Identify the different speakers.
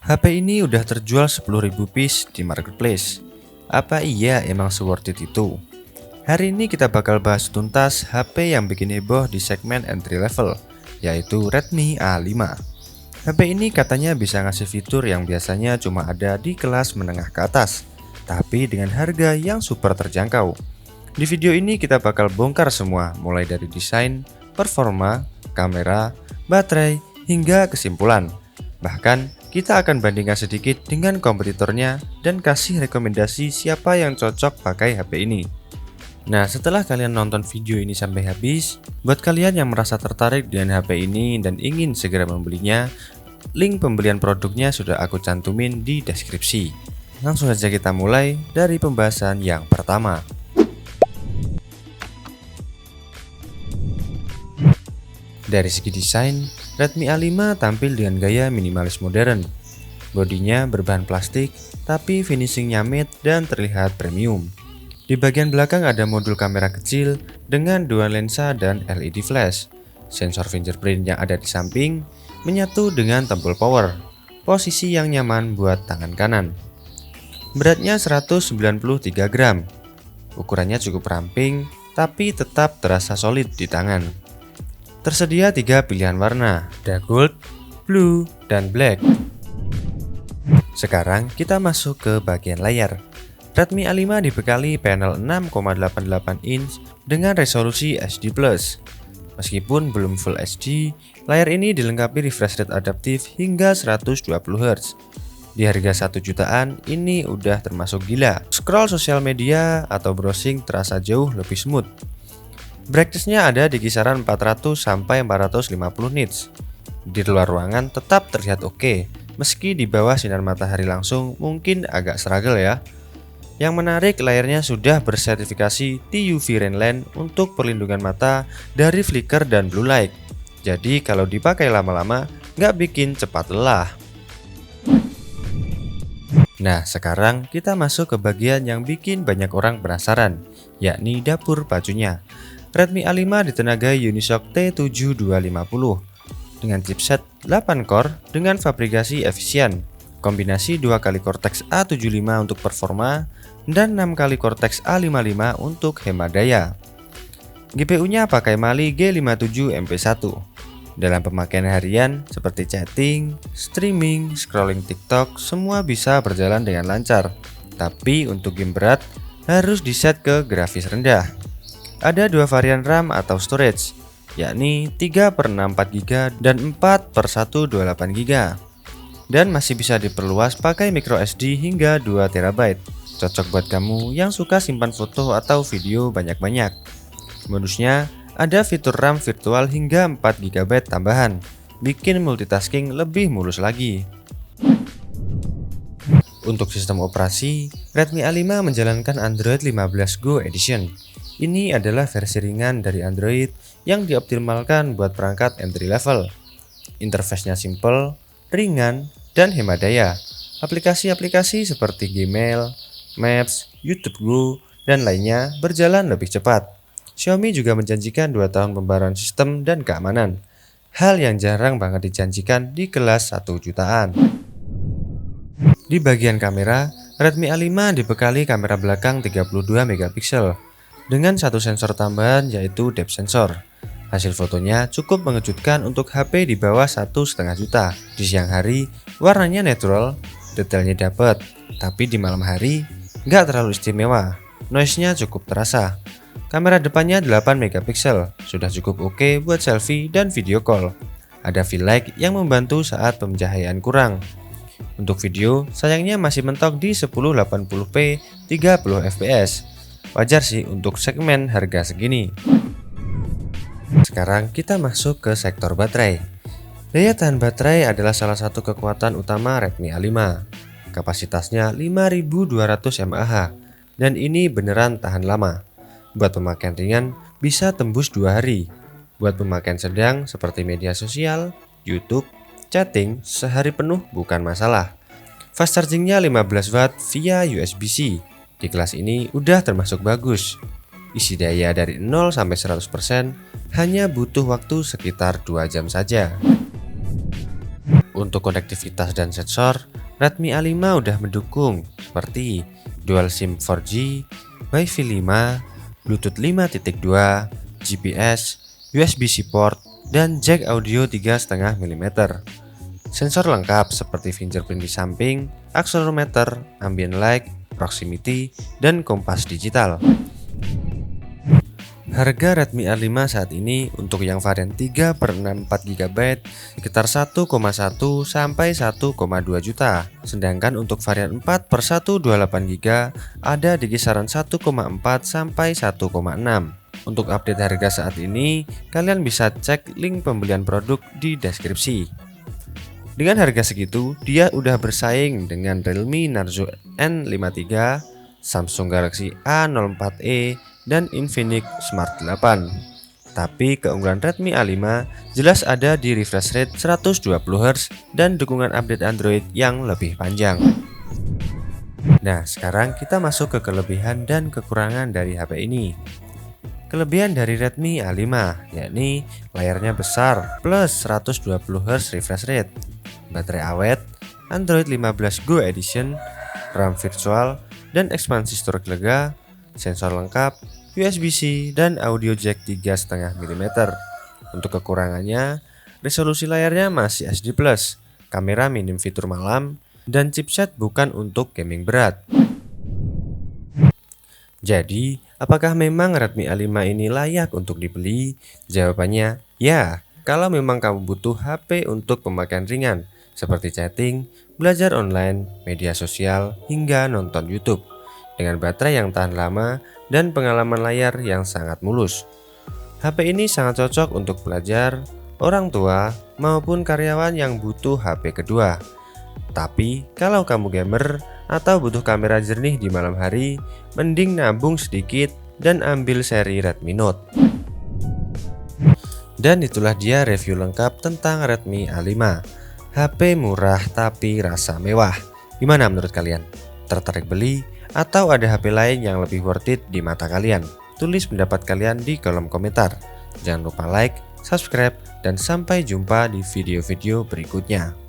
Speaker 1: HP ini udah terjual 10.000 piece di marketplace. Apa iya emang se-worth it itu? Hari ini kita bakal bahas tuntas HP yang bikin heboh di segmen entry level, yaitu Redmi A5. HP ini katanya bisa ngasih fitur yang biasanya cuma ada di kelas menengah ke atas, tapi dengan harga yang super terjangkau. Di video ini kita bakal bongkar semua, mulai dari desain, performa, kamera, baterai, hingga kesimpulan. Bahkan, kita akan bandingkan sedikit dengan kompetitornya dan kasih rekomendasi siapa yang cocok pakai HP ini. Nah, setelah kalian nonton video ini sampai habis, buat kalian yang merasa tertarik dengan HP ini dan ingin segera membelinya, link pembelian produknya sudah aku cantumin di deskripsi. Langsung saja kita mulai dari pembahasan yang pertama. Dari segi desain, Redmi A5 tampil dengan gaya minimalis modern. Bodinya berbahan plastik, tapi finishingnya matte dan terlihat premium. Di bagian belakang ada modul kamera kecil dengan dua lensa dan LED flash. Sensor fingerprint yang ada di samping menyatu dengan tombol power, posisi yang nyaman buat tangan kanan. Beratnya 193 gram. Ukurannya cukup ramping, tapi tetap terasa solid di tangan. Tersedia 3 pilihan warna, ada gold, blue, dan black. Sekarang kita masuk ke bagian layar. Redmi A5 dibekali panel 6,88 inch dengan resolusi HD+. Meskipun belum Full HD, layar ini dilengkapi refresh rate adaptif hingga 120 Hz. Di harga 1 jutaan, ini udah termasuk gila. Scroll sosial media atau browsing terasa jauh lebih smooth. Brightness-nya ada di kisaran 400 sampai 450 nits. Di luar ruangan tetap terlihat oke, meski di bawah sinar matahari langsung mungkin agak struggle ya. Yang menarik, layarnya sudah bersertifikasi TUV Rainland untuk perlindungan mata dari flicker dan blue light. Jadi kalau dipakai lama-lama nggak bikin cepat lelah. Nah, sekarang kita masuk ke bagian yang bikin banyak orang penasaran, yakni dapur pacunya. Redmi A5 ditenagai Unisoc T7250 dengan chipset 8 core dengan fabrikasi efisien, kombinasi 2 kali Cortex A75 untuk performa dan 6 kali Cortex A55 untuk hemat daya. GPU-nya pakai Mali G57 MP1. Dalam pemakaian harian seperti chatting, streaming, scrolling TikTok, semua bisa berjalan dengan lancar. Tapi untuk game berat harus diset ke grafis rendah. Ada dua varian RAM atau storage, yakni 3/64GB dan 4/128GB. Dan masih bisa diperluas pakai microSD hingga 2TB. Cocok buat kamu yang suka simpan foto atau video banyak-banyak. Bonusnya, ada fitur RAM virtual hingga 4GB tambahan, bikin multitasking lebih mulus lagi. Untuk sistem operasi, Redmi A5 menjalankan Android 15 Go Edition. Ini adalah versi ringan dari Android yang dioptimalkan buat perangkat entry level. Interface-nya simple, ringan, dan hemat daya. Aplikasi-aplikasi seperti Gmail, Maps, YouTube Go, dan lainnya berjalan lebih cepat. Xiaomi juga menjanjikan 2 tahun pembaruan sistem dan keamanan. Hal yang jarang banget dijanjikan di kelas 1 jutaan. Di bagian kamera, Redmi A5 dibekali kamera belakang 32 megapiksel dengan satu sensor tambahan yaitu depth sensor. Hasil fotonya cukup mengejutkan untuk HP di bawah 1,5 juta. Di siang hari warnanya natural, detailnya dapet, tapi di malam hari nggak terlalu istimewa. Noise-nya cukup terasa. Kamera depannya 8 megapiksel, sudah cukup oke buat selfie dan video call. Ada fill light yang membantu saat pencahayaan kurang. Untuk video, sayangnya masih mentok di 1080p 30 fps. Wajar sih untuk segmen harga segini. Sekarang kita masuk ke sektor baterai. Daya tahan baterai adalah salah satu kekuatan utama Redmi A5. Kapasitasnya 5200 mAh dan ini beneran tahan lama. Buat pemakaian ringan bisa tembus 2 hari. Buat pemakaian sedang seperti media sosial, YouTube, chatting, sehari penuh bukan masalah. Fast chargingnya 15 watt via USB-C. Di kelas ini udah termasuk bagus. Isi daya dari 0 sampai 100% hanya butuh waktu sekitar 2 jam saja. Untuk konektivitas dan sensor, Redmi A5 udah mendukung seperti Dual SIM 4G, Wi-Fi 5, Bluetooth 5.2, GPS, USB-C port, dan jack audio 3,5 mm. Sensor lengkap seperti fingerprint di samping, akselerometer, ambient light, proximity, dan kompas digital. Harga Redmi A5 saat ini untuk yang varian 3/64 GB sekitar 1,1 sampai 1,2 juta. Sedangkan untuk varian 4/128 GB ada di kisaran 1,4 sampai 1,6. Untuk update harga saat ini, kalian bisa cek link pembelian produk di deskripsi. Dengan harga segitu, dia udah bersaing dengan Realme Narzo N53, Samsung Galaxy A04e, dan Infinix Smart 8. Tapi keunggulan Redmi A5 jelas ada di refresh rate 120Hz dan dukungan update Android yang lebih panjang. Nah, sekarang kita masuk ke kelebihan dan kekurangan dari HP ini. Kelebihan dari Redmi A5 yakni layarnya besar plus 120Hz refresh rate, baterai awet, Android 15 Go Edition, RAM virtual, dan ekspansi storage lega, sensor lengkap, USB-C, dan audio jack 3,5 mm. Untuk kekurangannya, resolusi layarnya masih HD+, kamera minim fitur malam, dan chipset bukan untuk gaming berat. Jadi, apakah memang Redmi A5 ini layak untuk dibeli? Jawabannya ya, kalau memang kamu butuh HP untuk pemakaian ringan, seperti chatting, belajar online, media sosial, hingga nonton YouTube, dengan baterai yang tahan lama dan pengalaman layar yang sangat mulus. HP ini sangat cocok untuk pelajar, orang tua, maupun karyawan yang butuh HP kedua. Tapi kalau kamu gamer atau butuh kamera jernih di malam hari, mending nabung sedikit dan ambil seri Redmi Note. Dan itulah dia review lengkap tentang Redmi A5. HP murah tapi rasa mewah. Gimana menurut kalian? Tertarik beli? Atau ada HP lain yang lebih worth it di mata kalian? Tulis pendapat kalian di kolom komentar. Jangan lupa like, subscribe, dan sampai jumpa di video-video berikutnya.